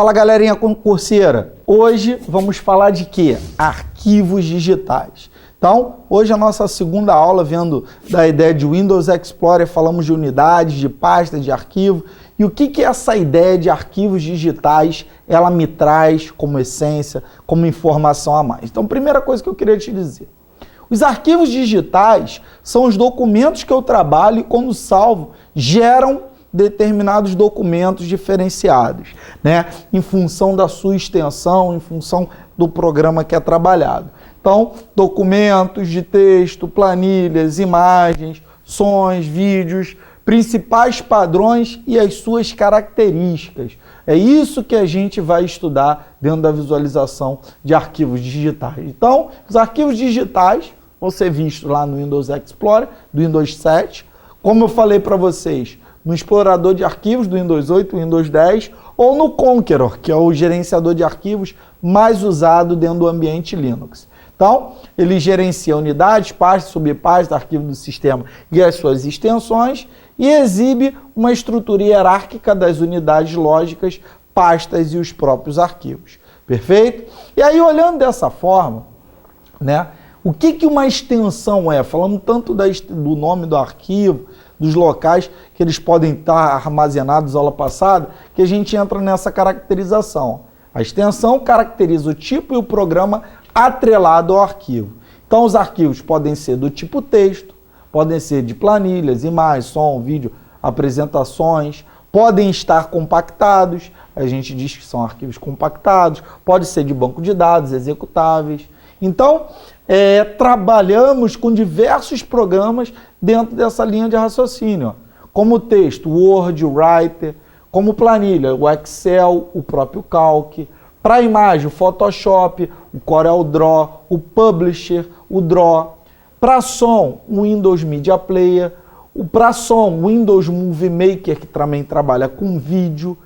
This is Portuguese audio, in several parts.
Fala galerinha concurseira, hoje vamos falar de quê? Arquivos digitais. Então, hoje a nossa segunda aula, vendo da ideia de Windows Explorer, falamos de unidades, de pastas, de arquivo. E o que essa ideia de arquivos digitais, ela me traz como essência, como informação a mais? Então, primeira coisa que eu queria te dizer. Os arquivos digitais são os documentos que eu trabalho e, quando salvo, geram determinados documentos diferenciados, né? Em função da sua extensão, em função do programa que é trabalhado. Então, documentos de texto, planilhas, imagens, sons, vídeos, principais padrões e as suas características. É isso que a gente vai estudar dentro da visualização de arquivos digitais. Então, os arquivos digitais vão ser vistos lá no Windows Explorer, do Windows 7. Como eu falei para vocês, no explorador de arquivos do Windows 8, Windows 10, ou no Conqueror, que é o gerenciador de arquivos mais usado dentro do ambiente Linux. Então, ele gerencia unidades, pastas, subpastas, arquivos do sistema e as suas extensões, e exibe uma estrutura hierárquica das unidades lógicas, pastas e os próprios arquivos. Perfeito? E aí, olhando dessa forma, né, o que uma extensão é? Falando tanto do nome do arquivo, dos locais que eles podem estar armazenados na aula passada, que a gente entra nessa caracterização. A extensão caracteriza o tipo e o programa atrelado ao arquivo. Então, os arquivos podem ser do tipo texto, podem ser de planilhas, imagens, som, vídeo, apresentações, podem estar compactados, a gente diz que são arquivos compactados, pode ser de banco de dados, executáveis. Então, trabalhamos com diversos programas dentro dessa linha de raciocínio, como texto, Word, Writer, como planilha, o Excel, o próprio Calc, para imagem, o Photoshop, o CorelDRAW, o Publisher, o Draw, para som, o Windows Media Player, para som, o Windows Movie Maker, que também trabalha com vídeo,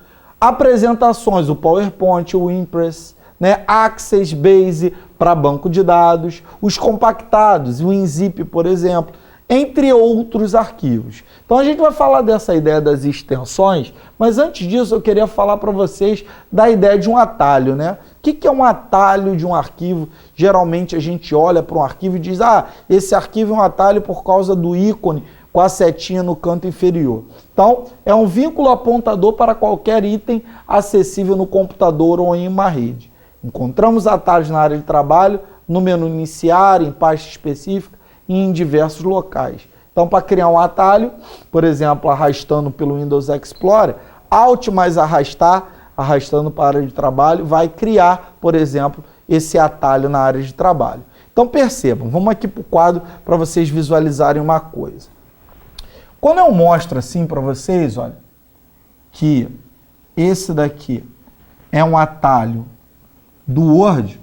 apresentações, o PowerPoint, o Impress, né? Access Base para banco de dados, os compactados, o WinZip, por exemplo, entre outros arquivos. Então a gente vai falar dessa ideia das extensões, mas antes disso eu queria falar para vocês da ideia de um atalho, né? O que é um atalho de um arquivo? Geralmente a gente olha para um arquivo e diz, esse arquivo é um atalho por causa do ícone com a setinha no canto inferior. Então, é um vínculo apontador para qualquer item acessível no computador ou em uma rede. Encontramos atalhos na área de trabalho, no menu iniciar, em pasta específica e em diversos locais. Então, para criar um atalho, por exemplo, arrastando pelo Windows Explorer, Alt mais arrastar, arrastando para a área de trabalho, vai criar, por exemplo, esse atalho na área de trabalho. Então, percebam, vamos aqui para o quadro para vocês visualizarem uma coisa. Quando eu mostro assim para vocês, olha, que esse daqui é um atalho do Word,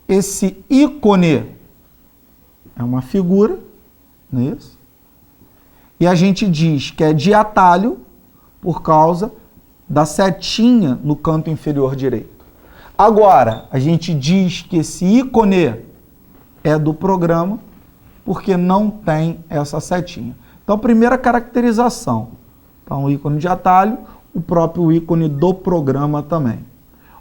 esse ícone é uma figura, não é isso? E a gente diz que é de atalho por causa da setinha no canto inferior direito. Agora, a gente diz que esse ícone é do programa porque não tem essa setinha. Então, primeira caracterização. Então, o ícone de atalho, o próprio ícone do programa também.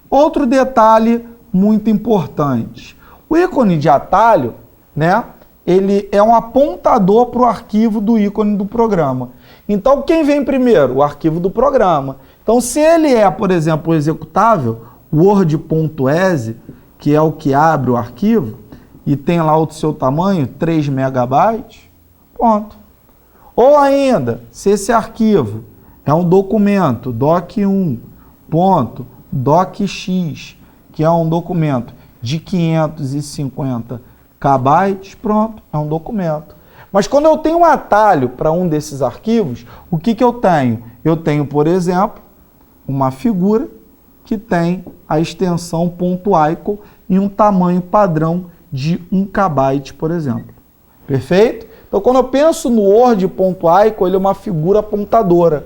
Outro detalhe muito importante. O ícone de atalho, né, ele é um apontador para o arquivo do ícone do programa. Então, quem vem primeiro? O arquivo do programa. Então, se ele é, por exemplo, o executável, word.exe, que é o que abre o arquivo, e tem lá o seu tamanho, 3 megabytes, ponto. Ou ainda, se esse arquivo é um documento, doc1, ponto, docx, que é um documento de 550 KB, pronto, é um documento. Mas quando eu tenho um atalho para um desses arquivos, o que eu tenho? Eu tenho, por exemplo, uma figura que tem a extensão .icon e um tamanho padrão de 1 KB, por exemplo. Perfeito? Então, quando eu penso no Word.icon, ele é uma figura apontadora.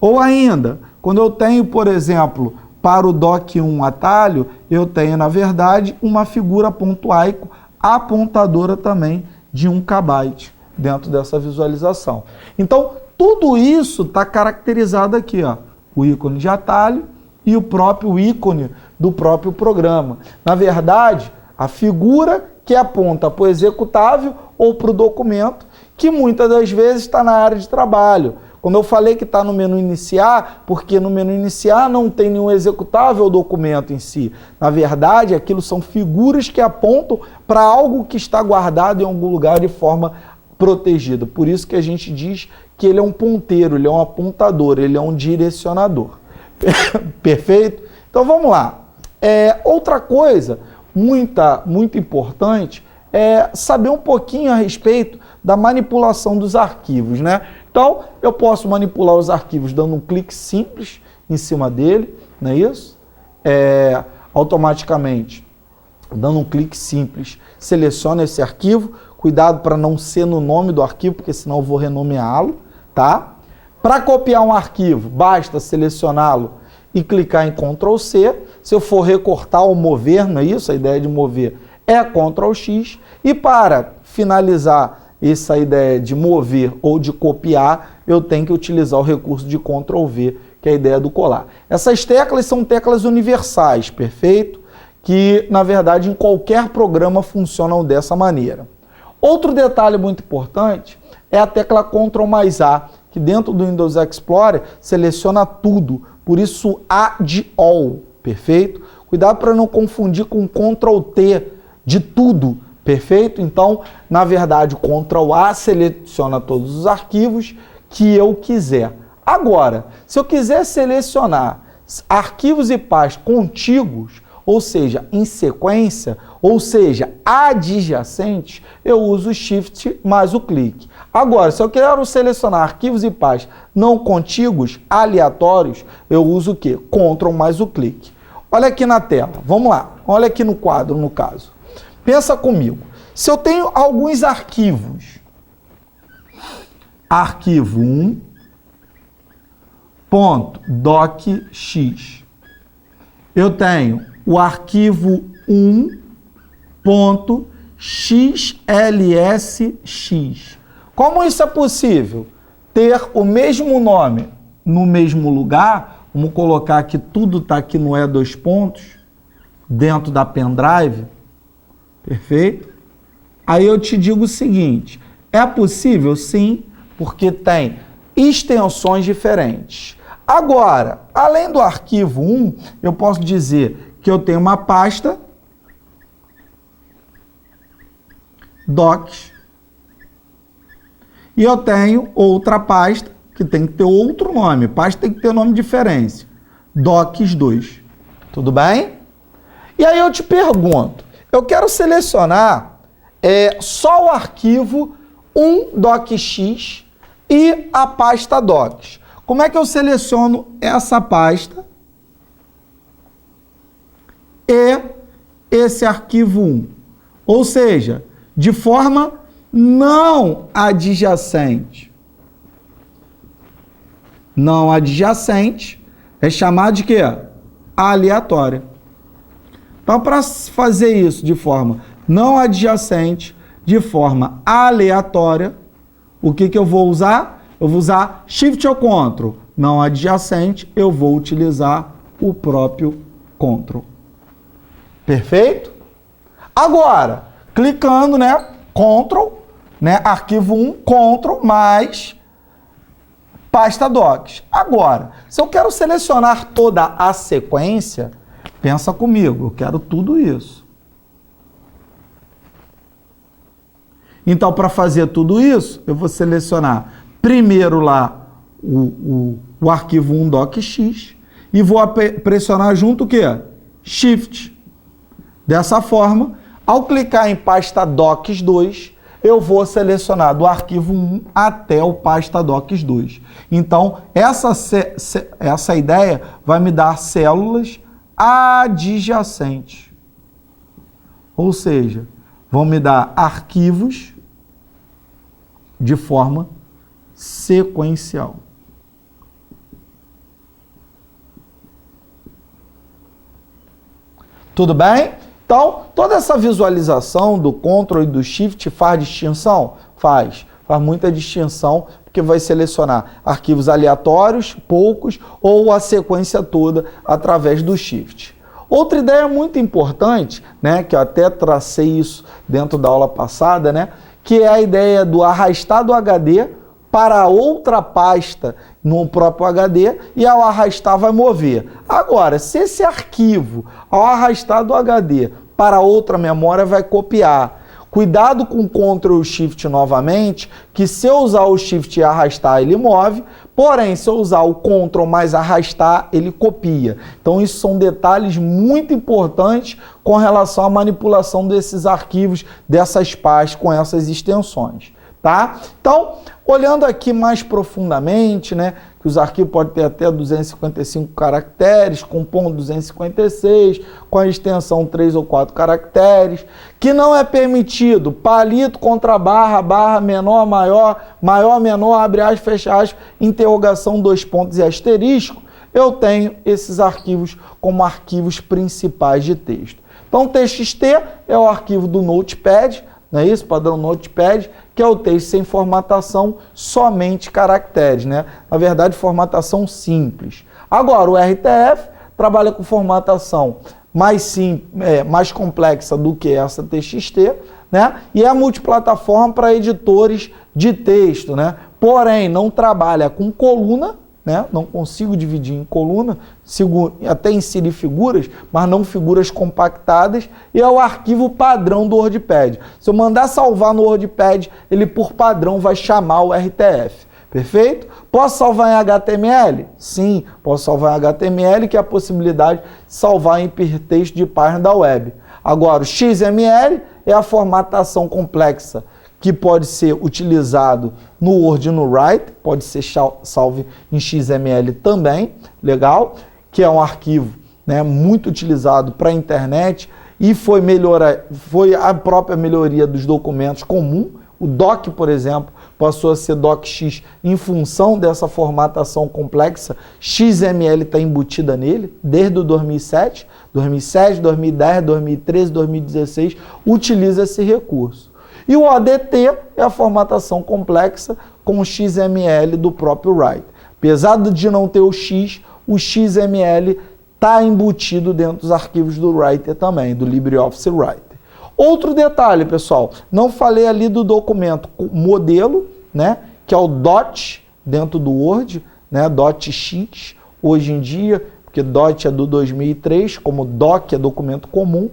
Ou ainda, quando eu tenho, por exemplo, para o doc1 atalho, eu tenho, na verdade, uma figura .icon apontadora também de 1 KB dentro dessa visualização. Então, tudo isso está caracterizado aqui, ó. o ícone de atalho e o próprio ícone do próprio programa. Na verdade, a figura que aponta para o executável ou para o documento, que muitas das vezes está na área de trabalho. Quando eu falei que está no menu iniciar, porque no menu iniciar não tem nenhum executável ou documento em si. Na verdade, aquilo são figuras que apontam para algo que está guardado em algum lugar de forma protegida. Por isso que a gente diz que ele é um ponteiro, ele é um apontador, ele é um direcionador. Perfeito? Então vamos lá. Outra coisa muito importante é saber um pouquinho a respeito da manipulação dos arquivos, né? Então, eu posso manipular os arquivos dando um clique simples em cima dele, não é isso? Automaticamente, dando um clique simples, seleciono esse arquivo. Cuidado para não ser no nome do arquivo, porque senão eu vou renomeá-lo, tá? Para copiar um arquivo, basta selecioná-lo e clicar em Ctrl C. Se eu for recortar ou mover, não é isso? A ideia de mover é Ctrl X. E para finalizar essa ideia de mover ou de copiar, eu tenho que utilizar o recurso de Ctrl V, que é a ideia do colar. Essas teclas são teclas universais, perfeito? Que, na verdade, em qualquer programa funcionam dessa maneira. Outro detalhe muito importante é a tecla Ctrl mais A, que dentro do Windows Explorer seleciona tudo, por isso A de All, perfeito? Cuidado para não confundir com Ctrl T de tudo, perfeito? Então, na verdade, o Ctrl A seleciona todos os arquivos que eu quiser. Agora, se eu quiser selecionar arquivos e pastas contíguos, ou seja, em sequência, ou seja, adjacentes, eu uso o Shift mais o clique. Agora, se eu quero selecionar arquivos e pastas não contíguos, aleatórios, eu uso o quê? Ctrl mais o clique. Olha aqui na tela, vamos lá, olha aqui no quadro, no caso. Pensa comigo, se eu tenho alguns arquivos, arquivo 1.docx, eu tenho o arquivo 1.xlsx. Como isso é possível? Ter o mesmo nome no mesmo lugar, vamos colocar que tudo está aqui no E2 pontos, dentro da pendrive, perfeito? Aí eu te digo o seguinte, é possível sim, porque tem extensões diferentes. Agora, além do arquivo 1, eu posso dizer que eu tenho uma pasta docs e eu tenho outra pasta que tem que ter outro nome. Pasta tem que ter nome diferente. docs2. Tudo bem? E aí eu te pergunto, eu quero selecionar só o arquivo 1.docx e a pasta docs. Como é que eu seleciono essa pasta e esse arquivo 1? Ou seja, de forma não adjacente. Não adjacente é chamado de quê? Aleatória. Então, para fazer isso de forma não adjacente, de forma aleatória, o que eu vou usar? Eu vou usar Shift ou Ctrl. Não adjacente, eu vou utilizar o próprio Ctrl. Perfeito? Agora, clicando, né? Ctrl, né? Arquivo 1, Ctrl, mais pasta docs. Agora, se eu quero selecionar toda a sequência, pensa comigo, eu quero tudo isso. Então, para fazer tudo isso, eu vou selecionar primeiro lá o arquivo 1.docx e vou pressionar junto o quê? Shift. Dessa forma, ao clicar em pasta docs2, eu vou selecionar do arquivo 1 até o pasta docs2. Então, essa ideia vai me dar células adjacentes. Ou seja, vão me dar arquivos de forma sequencial. Tudo bem? Então, toda essa visualização do Ctrl e do Shift faz distinção? Faz. faz muita distinção, porque vai selecionar arquivos aleatórios, poucos, ou a sequência toda através do Shift. Outra ideia muito importante, né, que eu até tracei isso dentro da aula passada, né, que é a ideia do arrastar do HD para outra pasta no próprio HD e ao arrastar vai mover. Agora, se esse arquivo, ao arrastar do HD para outra memória, vai copiar. Cuidado com o Ctrl Shift novamente, que se eu usar o Shift e arrastar, ele move, porém, se eu usar o Ctrl mais arrastar, ele copia. Então, isso são detalhes muito importantes com relação à manipulação desses arquivos, dessas pastas com essas extensões. Tá? Então, olhando aqui mais profundamente, né, que os arquivos podem ter até 255 caracteres, com ponto 256, com a extensão 3 ou 4 caracteres, que não é permitido palito contra barra, barra menor, maior, maior, menor, abre aspas, fecha aspas, interrogação, dois pontos e asterisco, eu tenho esses arquivos como arquivos principais de texto. Então, TXT é o arquivo do Notepad, não é isso? Padrão Notepad, que é o texto sem formatação, somente caracteres, né? Na verdade, formatação simples. Agora, o RTF trabalha com formatação mais complexa do que essa TXT, né? E é multiplataforma para editores de texto, né? Porém, não trabalha com coluna, né? Não consigo dividir em coluna, até inserir figuras, mas não figuras compactadas, e é o arquivo padrão do WordPad. Se eu mandar salvar no WordPad, ele por padrão vai chamar o RTF. Perfeito? Posso salvar em HTML? Sim, posso salvar em HTML, que é a possibilidade de salvar em hipertexto de página da web. Agora, o XML é a formatação complexa que pode ser utilizado no Word e no Writer, pode ser salvo em XML também, legal, que é um arquivo, né, muito utilizado para a internet e foi a própria melhoria dos documentos comum. O DOC, por exemplo, passou a ser DOCX em função dessa formatação complexa. XML está embutida nele desde o 2007, 2010, 2013, 2016, utiliza esse recurso. E o ODT é a formatação complexa com o XML do próprio Writer. Apesar de não ter o XML está embutido dentro dos arquivos do Writer também, do LibreOffice Writer. Outro detalhe, pessoal, não falei ali do documento modelo, né, que é o DOT dentro do Word, né, DOTX, hoje em dia, porque DOT é do 2003, como DOC é documento comum.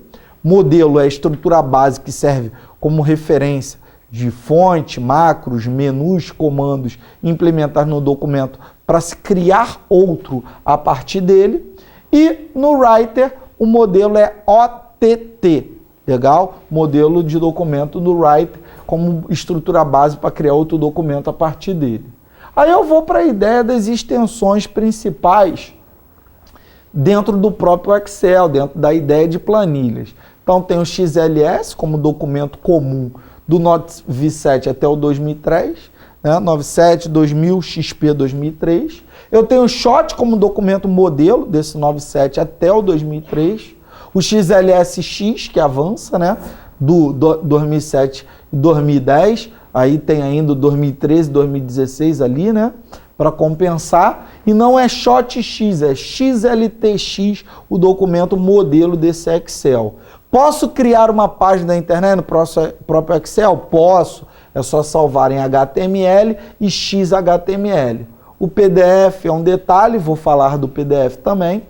Modelo é a estrutura base que serve como referência de fonte, macros, menus, comandos implementados no documento para se criar outro a partir dele. E no Writer o modelo é OTT, legal? Modelo de documento do Writer como estrutura base para criar outro documento a partir dele. Aí eu vou para a ideia das extensões principais dentro do próprio Excel, dentro da ideia de planilhas. Então tem o XLS como documento comum do Note V7 até o 2003, né? 97, 2000, XP 2003. Eu tenho o SHOT como documento modelo desse 97 até o 2003. O XLSX, que avança, né? Do 2007 e 2010. Aí tem ainda o 2013 e 2016 ali, né? Para compensar. E não é SHOTX, é XLTX, o documento modelo desse Excel. Posso criar uma página da internet no próprio Excel? Posso. É só salvar em HTML e XHTML. O PDF é um detalhe, vou falar do PDF também.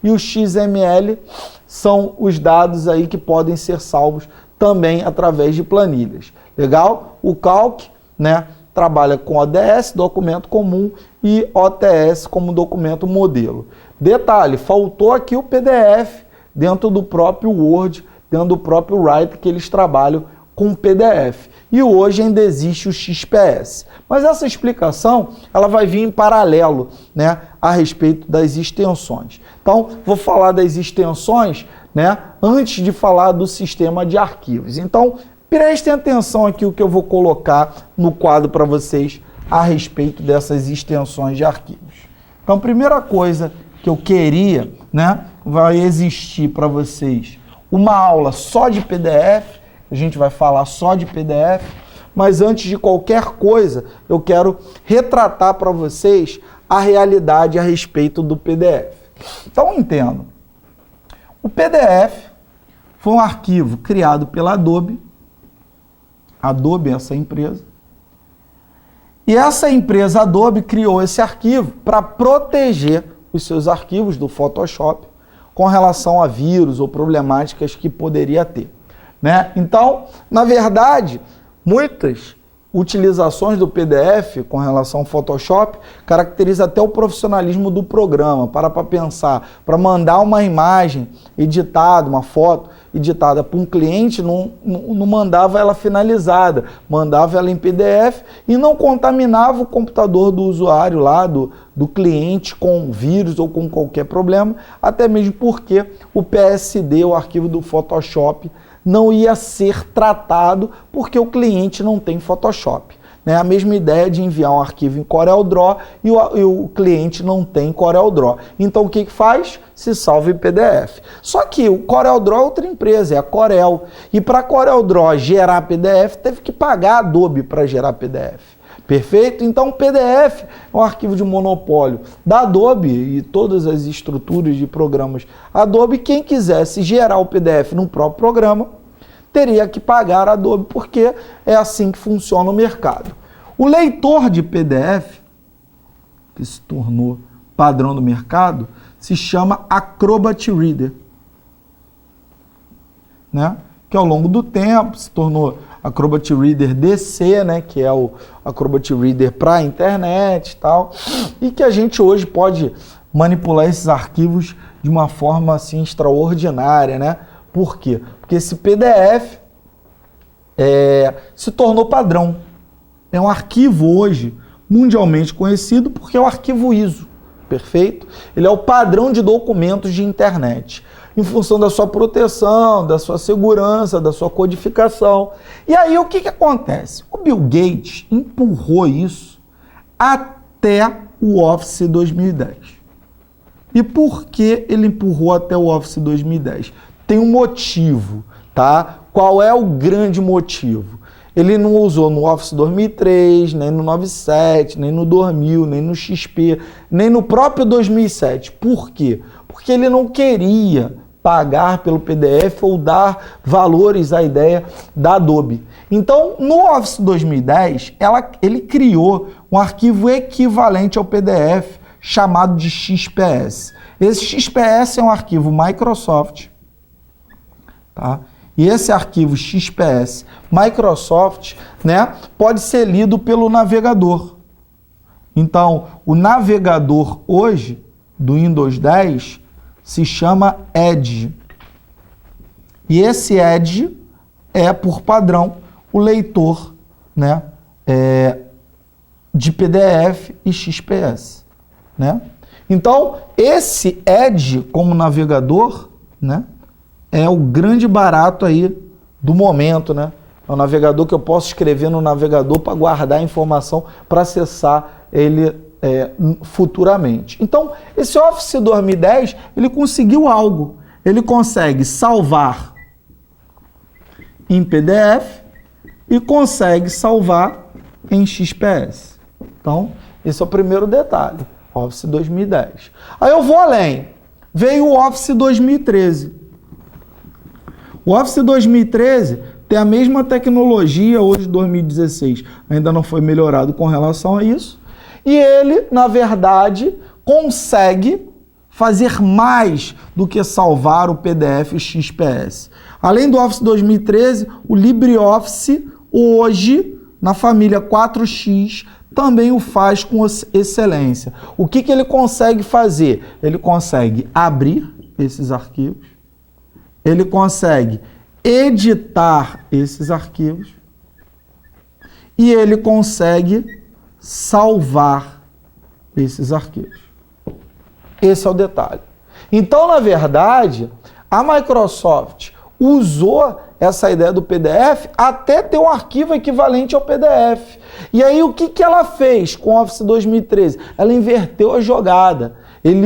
E o XML são os dados aí que podem ser salvos também através de planilhas. Legal? O Calc, né, trabalha com ODS, documento comum, e OTS como documento modelo. Detalhe, faltou aqui o PDF dentro do próprio Word, dentro do próprio Writer, que eles trabalham com PDF. E hoje ainda existe o XPS. Mas essa explicação ela vai vir em paralelo, né, a respeito das extensões. Então, vou falar das extensões, né, antes de falar do sistema de arquivos. Então, prestem atenção aqui o que eu vou colocar no quadro para vocês a respeito dessas extensões de arquivos. Então, primeira coisa que eu queria, né, vai existir para vocês uma aula só de PDF, a gente vai falar só de PDF, mas antes de qualquer coisa, eu quero retratar para vocês a realidade a respeito do PDF. Então, entendo. O PDF foi um arquivo criado pela Adobe. Adobe é essa empresa. E essa empresa Adobe criou esse arquivo para proteger os seus arquivos do Photoshop com relação a vírus ou problemáticas que poderia ter, né? Então, na verdade, muitas utilizações do PDF com relação ao Photoshop caracteriza até o profissionalismo do programa. Para pensar, para mandar uma imagem editada, uma foto editada para um cliente, não mandava ela finalizada, mandava ela em PDF e não contaminava o computador do usuário lá, do cliente, com vírus ou com qualquer problema, até mesmo porque o PSD, o arquivo do Photoshop, não ia ser tratado porque o cliente não tem Photoshop. Né? A mesma ideia de enviar um arquivo em CorelDRAW e o cliente não tem CorelDRAW. Então o que faz? Se salva em PDF. Só que o CorelDRAW é outra empresa, é a Corel. E para a CorelDRAW gerar PDF, teve que pagar a Adobe para gerar PDF. Perfeito? Então o PDF é um arquivo de monopólio da Adobe e todas as estruturas de programas Adobe. Quem quisesse gerar o PDF no próprio programa, teria que pagar a Adobe, porque é assim que funciona o mercado. O leitor de PDF, que se tornou padrão do mercado, se chama Acrobat Reader, né? Que ao longo do tempo se tornou Acrobat Reader DC, né, que é o Acrobat Reader para a internet e tal, e que a gente hoje pode manipular esses arquivos de uma forma assim extraordinária, né? Por quê? Porque esse PDF se tornou padrão. É um arquivo hoje mundialmente conhecido porque é o arquivo ISO, perfeito? Ele é o padrão de documentos de internet, em função da sua proteção, da sua segurança, da sua codificação. E aí o que acontece? O Bill Gates empurrou isso até o Office 2010. E por que ele empurrou até o Office 2010? Tem um motivo, tá? Qual é o grande motivo? Ele não usou no Office 2003, nem no 97, nem no 2000, nem no XP, nem no próprio 2007. Por quê? Porque ele não queria pagar pelo PDF ou dar valores à ideia da Adobe. Então, no Office 2010, ele criou um arquivo equivalente ao PDF chamado de XPS. Esse XPS é um arquivo Microsoft, tá? E esse arquivo XPS Microsoft, né, pode ser lido pelo navegador. Então, o navegador hoje do Windows 10 se chama Edge. E esse Edge é, por padrão, o leitor, né, de PDF e XPS. Né? Então, esse Edge como navegador, né, é o grande barato aí do momento, né? É um navegador que eu posso escrever no navegador para guardar a informação para acessar ele futuramente. Então, esse Office 2010, ele conseguiu algo. Ele consegue salvar em PDF e consegue salvar em XPS. Então, esse é o primeiro detalhe. Office 2010. Aí eu vou além. Veio o Office 2013. O Office 2013 tem a mesma tecnologia hoje de 2016. Ainda não foi melhorado com relação a isso. E ele, na verdade, consegue fazer mais do que salvar o PDF XPS. Além do Office 2013, o LibreOffice hoje, na família 4X, também o faz com excelência. O que ele consegue fazer? Ele consegue abrir esses arquivos, ele consegue editar esses arquivos e ele consegue salvar esses arquivos. Esse é o detalhe. Então, na verdade, a Microsoft usou essa ideia do PDF até ter um arquivo equivalente ao PDF. E aí, o que ela fez com o Office 2013? Ela inverteu a jogada.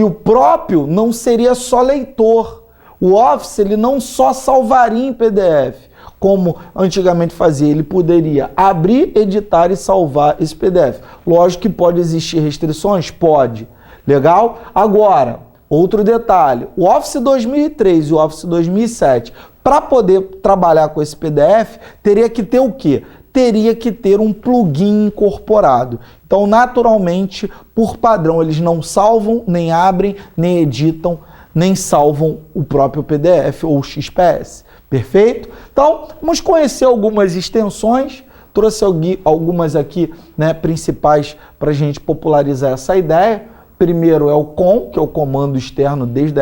O próprio não seria só leitor. O Office ele não só salvaria em PDF, como antigamente fazia, ele poderia abrir, editar e salvar esse PDF. Lógico que pode existir restrições? Pode. Legal? Agora, outro detalhe, o Office 2003 e o Office 2007, para poder trabalhar com esse PDF, teria que ter o quê? Teria que ter um plugin incorporado. Então, naturalmente, por padrão, eles não salvam, nem abrem, nem editam, nem salvam o próprio PDF ou o XPS. Perfeito? Então, vamos conhecer algumas extensões. Trouxe algumas aqui, né, principais para a gente popularizar essa ideia. Primeiro é o COM, que é o comando externo desde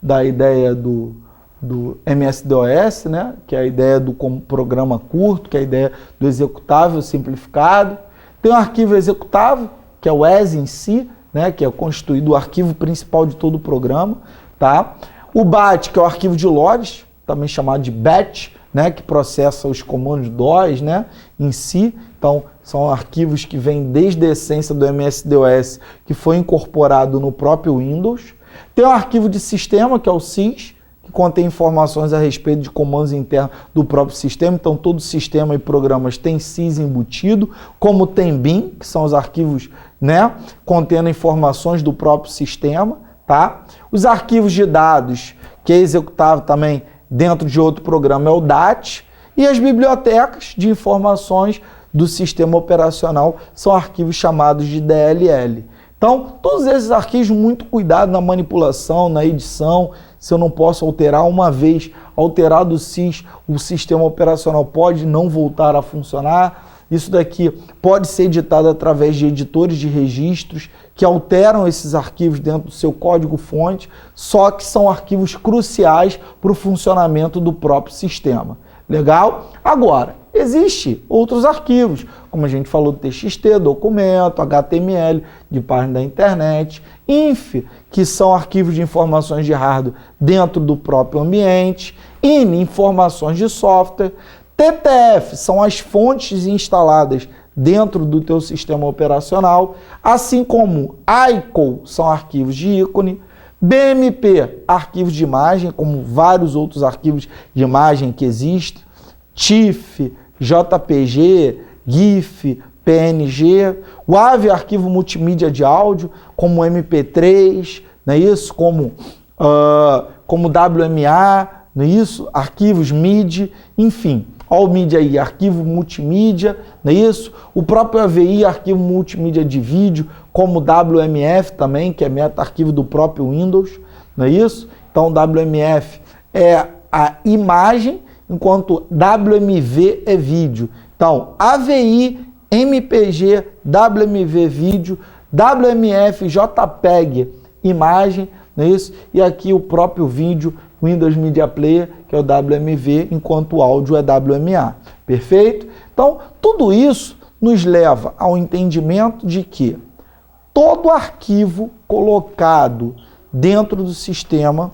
da ideia do MS-DOS, né, que é a ideia do programa curto, que é a ideia do executável simplificado. Tem o arquivo executável, que é o ES em si, né, que é constituído o arquivo principal de todo o programa. Tá? O BAT, que é o arquivo de logs, também chamado de batch, né, que processa os comandos DOS, né, em si. Então, são arquivos que vêm desde a essência do MS-DOS, que foi incorporado no próprio Windows. Tem o arquivo de sistema, que é o sys, que contém informações a respeito de comandos internos do próprio sistema. Então, todo sistema e programas tem sys embutido, como tem bin, que são os arquivos, né, contendo informações do próprio sistema. Tá? Os arquivos de dados, que é executável também dentro de outro programa, é o DAT. E as bibliotecas de informações do sistema operacional são arquivos chamados de DLL. Então, todos esses arquivos, muito cuidado na manipulação, na edição. Se eu não posso alterar uma vez, alterado o sys, o sistema operacional pode não voltar a funcionar. Isso daqui pode ser editado através de editores de registros que alteram esses arquivos dentro do seu código-fonte, só que são arquivos cruciais para o funcionamento do próprio sistema. Legal? Agora, existem outros arquivos, como a gente falou do TXT, documento, HTML, de página da internet, INF, que são arquivos de informações de hardware dentro do próprio ambiente, INI, informações de software, TTF são as fontes instaladas dentro do teu sistema operacional, assim como ICO são arquivos de ícone, BMP, arquivos de imagem, como vários outros arquivos de imagem que existem, TIFF, JPG, GIF, PNG, o AVE, arquivo multimídia de áudio, como MP3, não é isso? Como WMA, não é isso? Arquivos MIDI, enfim. Olha o MIDI aí, arquivo multimídia, não é isso? O próprio AVI, arquivo multimídia de vídeo, como WMF também, que é meta-arquivo do próprio Windows, não é isso? Então, WMF é a imagem, enquanto WMV é vídeo. Então, AVI, MPG, WMV vídeo, WMF, JPEG, imagem, não é isso? E aqui o próprio vídeo, Windows Media Player, que é o WMV, enquanto o áudio é WMA. Perfeito? Então, tudo isso nos leva ao entendimento de que todo arquivo colocado dentro do sistema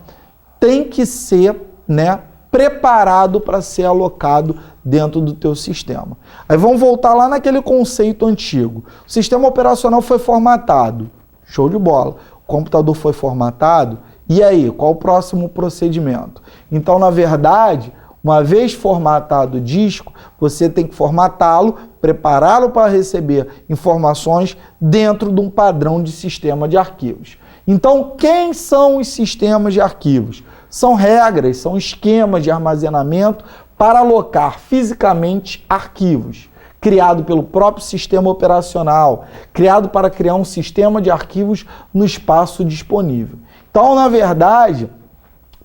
tem que ser, né, preparado para ser alocado dentro do teu sistema. Aí vamos voltar lá naquele conceito antigo. O sistema operacional foi formatado. Show de bola. O computador foi formatado. E aí, qual o próximo procedimento? Então, na verdade, uma vez formatado o disco, você tem que formatá-lo, prepará-lo para receber informações dentro de um padrão de sistema de arquivos. Então, quem são os sistemas de arquivos? São regras, são esquemas de armazenamento para alocar fisicamente arquivos, criado pelo próprio sistema operacional, criado para criar um sistema de arquivos no espaço disponível. Então, na verdade,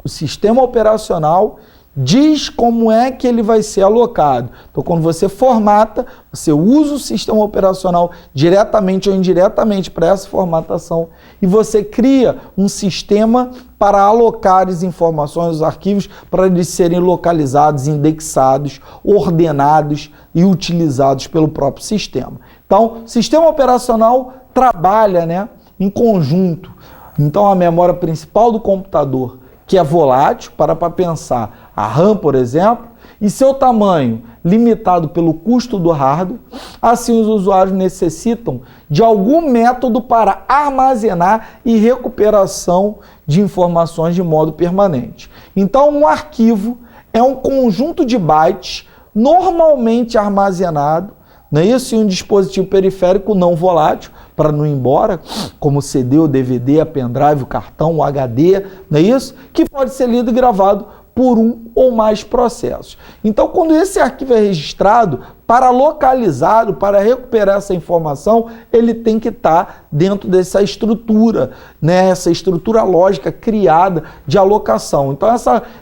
o sistema operacional diz como é que ele vai ser alocado. Então, quando você formata, você usa o sistema operacional diretamente ou indiretamente para essa formatação e você cria um sistema para alocar as informações, os arquivos, para eles serem localizados, indexados, ordenados e utilizados pelo próprio sistema. Então, o sistema operacional trabalha, né, em conjunto. Então, a memória principal do computador, que é volátil, para pensar a RAM, por exemplo, e seu tamanho limitado pelo custo do hardware, assim os usuários necessitam de algum método para armazenar e recuperação de informações de modo permanente. Então, um arquivo é um conjunto de bytes normalmente armazenado, não é isso? Em um dispositivo periférico não volátil, para não ir embora, como o CD, o DVD, a pendrive, o cartão, o HD, não é isso? Que pode ser lido e gravado por um ou mais processos. Então, quando esse arquivo é registrado, para localizá-lo, para recuperar essa informação, ele tem que estar dentro dessa estrutura, né? Essa estrutura lógica criada de alocação. Então,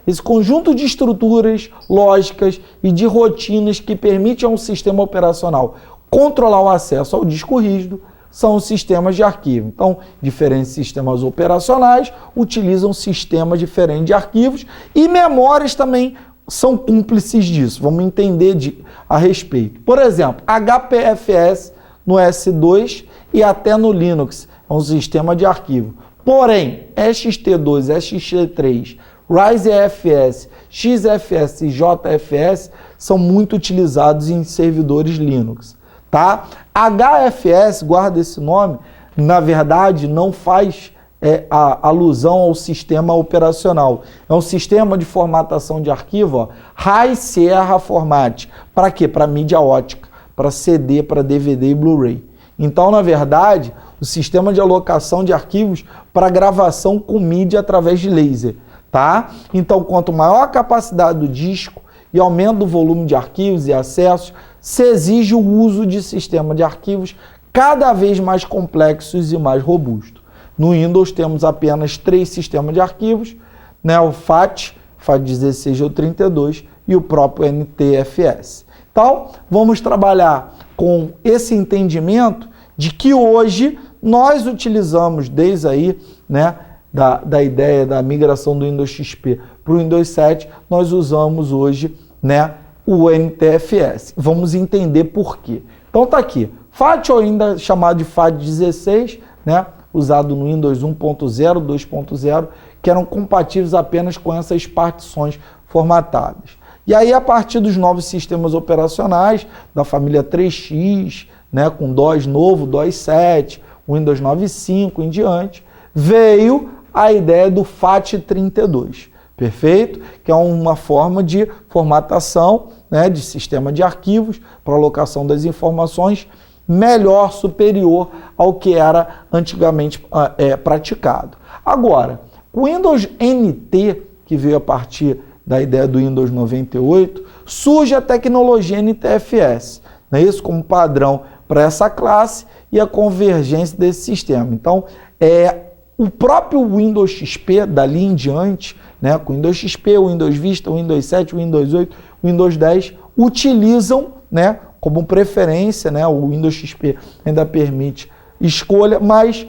esse conjunto de estruturas lógicas e de rotinas que permite a um sistema operacional controlar o acesso ao disco rígido são os sistemas de arquivo. Então, diferentes sistemas operacionais utilizam sistemas diferentes de arquivos e memórias também são cúmplices disso. Vamos entender a respeito. Por exemplo, HPFS no S2 e até no Linux é um sistema de arquivo. Porém, SXT2, SXT3, RISC-FS, XFS e JFS são muito utilizados em servidores Linux. Tá? HFS, guarda esse nome, na verdade não faz a alusão ao sistema operacional. É um sistema de formatação de arquivo, ó, High Sierra Format. Para quê? Para mídia ótica, para CD, para DVD e Blu-ray. Então, na verdade, o sistema de alocação de arquivos para gravação com mídia através de laser. Tá? Então, quanto maior a capacidade do disco e aumento do volume de arquivos e acessos, se exige o uso de sistema de arquivos cada vez mais complexos e mais robustos. No Windows temos apenas 3 sistemas de arquivos, né? O FAT 16 ou 32 e o próprio NTFS. Então, vamos trabalhar com esse entendimento de que hoje nós utilizamos desde aí, né, da ideia da migração do Windows XP para o Windows 7, nós usamos hoje, né, o NTFS. Vamos entender por quê. Então tá aqui, FAT, ou ainda chamado de FAT 16, né, usado no Windows 1.0, 2.0, que eram compatíveis apenas com essas partições formatadas. E aí, a partir dos novos sistemas operacionais, da família 3X, né, com DOS novo, DOS 7, Windows 9.5 em diante, veio a ideia do FAT32. Perfeito? Que é uma forma de formatação, né, de sistema de arquivos para alocação das informações melhor, superior ao que era antigamente praticado. Agora, o Windows NT, que veio a partir da ideia do Windows 98, surge a tecnologia NTFS, não é isso? Como padrão para essa classe e a convergência desse sistema. Então, o próprio Windows XP, dali em diante, né, com o Windows XP, o Windows Vista, o Windows 7, o Windows 8, o Windows 10, utilizam, né, como preferência, né, o Windows XP ainda permite escolha, mas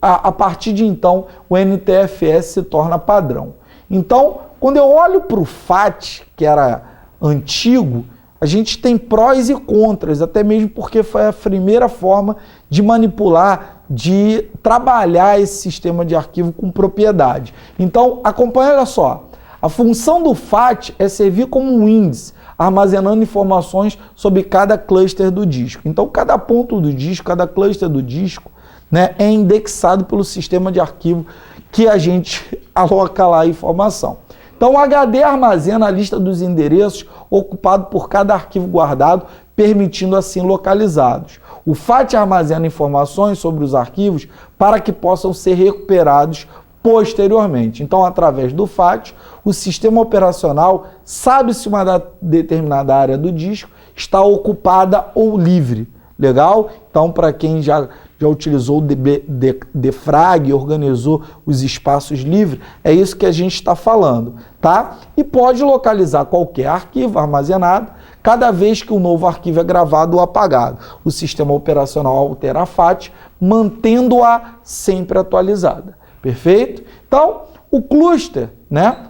a partir de então o NTFS se torna padrão. Então, quando eu olho para o FAT, que era antigo, a gente tem prós e contras, até mesmo porque foi a primeira forma de manipular, de trabalhar esse sistema de arquivo com propriedade. Então, acompanha, olha só. A função do FAT é servir como um índice, armazenando informações sobre cada cluster do disco. Então, cada ponto do disco, cada cluster do disco, né, é indexado pelo sistema de arquivo que a gente aloca lá a informação. Então, o HD armazena a lista dos endereços ocupados por cada arquivo guardado, permitindo assim localizá-los. O FAT armazena informações sobre os arquivos para que possam ser recuperados posteriormente. Então, através do FAT, o sistema operacional sabe se uma determinada área do disco está ocupada ou livre. Legal? Então, para quem já utilizou o defrag, organizou os espaços livres, é isso que a gente está falando, tá? E pode localizar qualquer arquivo armazenado cada vez que um novo arquivo é gravado ou apagado. O sistema operacional altera a FAT, mantendo-a sempre atualizada. Perfeito? Então, o cluster, né,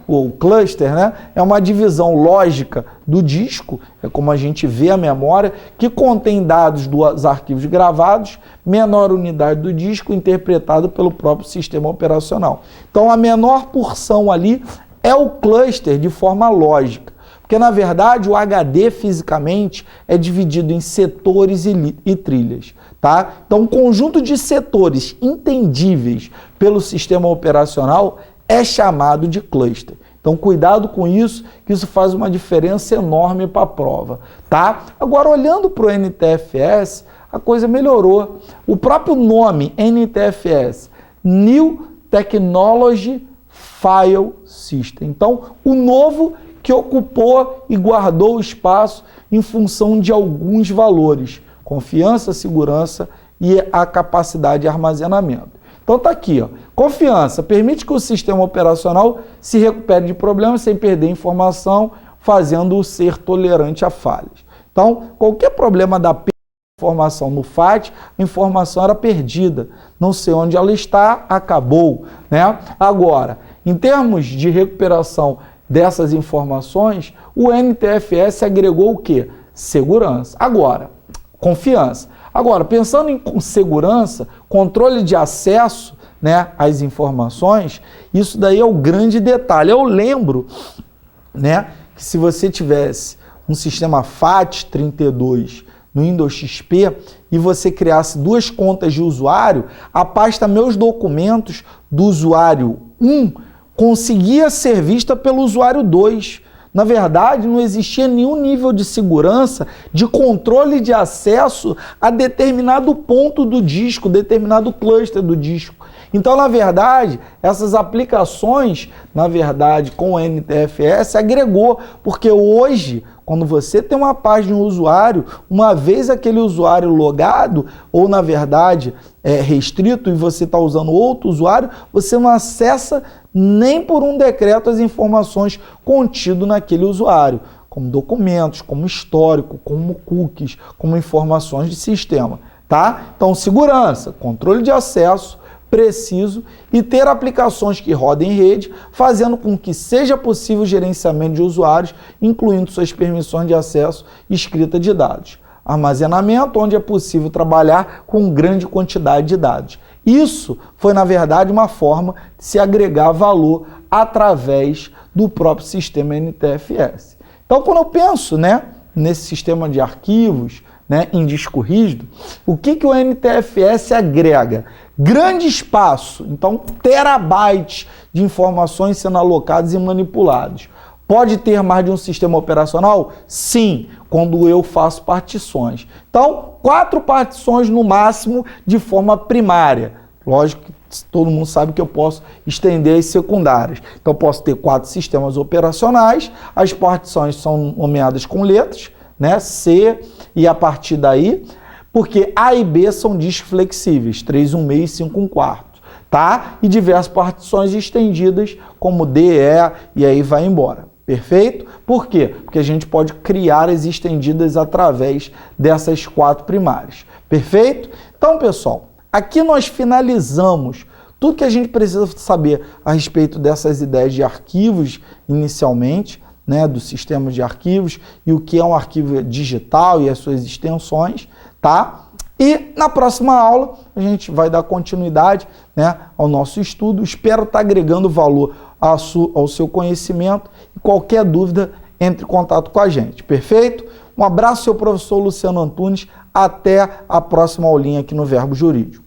é uma divisão lógica do disco, é como a gente vê a memória, que contém dados dos arquivos gravados, menor unidade do disco, interpretado pelo próprio sistema operacional. Então, a menor porção ali é o cluster de forma lógica, porque, na verdade, o HD fisicamente é dividido em setores e trilhas. Tá? Então, um conjunto de setores entendíveis pelo sistema operacional é chamado de cluster. Então, cuidado com isso, que isso faz uma diferença enorme para a prova, tá? Agora, olhando para o NTFS, a coisa melhorou. O próprio nome NTFS, New Technology File System. Então, o novo que ocupou e guardou o espaço em função de alguns valores: confiança, segurança e a capacidade de armazenamento. Então tá aqui, ó. Confiança permite que o sistema operacional se recupere de problemas sem perder informação, fazendo-o ser tolerante a falhas. Então, qualquer problema da informação no FAT, a informação era perdida. Não sei onde ela está, acabou, né? Agora, em termos de recuperação dessas informações, o NTFS agregou o quê? Segurança. Agora, confiança. Agora, pensando em segurança, controle de acesso, né, às informações, isso daí é o grande detalhe. Eu lembro, né, que se você tivesse um sistema FAT32 no Windows XP e você criasse duas contas de usuário, a pasta Meus Documentos do usuário 1 conseguia ser vista pelo usuário 2. Na verdade, não existia nenhum nível de segurança, de controle de acesso a determinado ponto do disco, determinado cluster do disco. Então, na verdade, essas aplicações, com o NTFS, agregou, porque hoje, quando você tem uma página de um usuário, uma vez aquele usuário logado, ou na verdade restrito, e você está usando outro usuário, você não acessa nem por um decreto as informações contidas naquele usuário, como documentos, como histórico, como cookies, como informações de sistema, tá? Então, segurança, controle de acesso preciso e ter aplicações que rodem em rede, fazendo com que seja possível o gerenciamento de usuários, incluindo suas permissões de acesso e escrita de dados. Armazenamento, onde é possível trabalhar com grande quantidade de dados. Isso foi, na verdade, uma forma de se agregar valor através do próprio sistema NTFS. Então, quando eu penso, né, nesse sistema de arquivos, né, em disco rígido, o que o NTFS agrega? Grande espaço, então terabytes de informações sendo alocadas e manipulados. Pode ter mais de um sistema operacional? Sim, quando eu faço partições. Então, 4 partições no máximo de forma primária. Lógico que todo mundo sabe que eu posso estender as secundárias. Então, eu posso ter 4 sistemas operacionais, as partições são nomeadas com letras, né? C, e a partir daí, porque A e B são discos flexíveis, 3/1/6 e 5/1/4, tá? E diversas partições estendidas, como D, E, e aí vai embora. Perfeito? Por quê? Porque a gente pode criar as estendidas através dessas 4 primárias. Perfeito? Então, pessoal, aqui nós finalizamos tudo que a gente precisa saber a respeito dessas ideias de arquivos inicialmente, né, dos sistemas de arquivos e o que é um arquivo digital e as suas extensões, tá? E na próxima aula a gente vai dar continuidade, né, ao nosso estudo. Espero estar agregando valor ao seu conhecimento e qualquer dúvida, entre em contato com a gente. Perfeito? Um abraço, seu professor Luciano Antunes. Até a próxima aulinha aqui no Verbo Jurídico.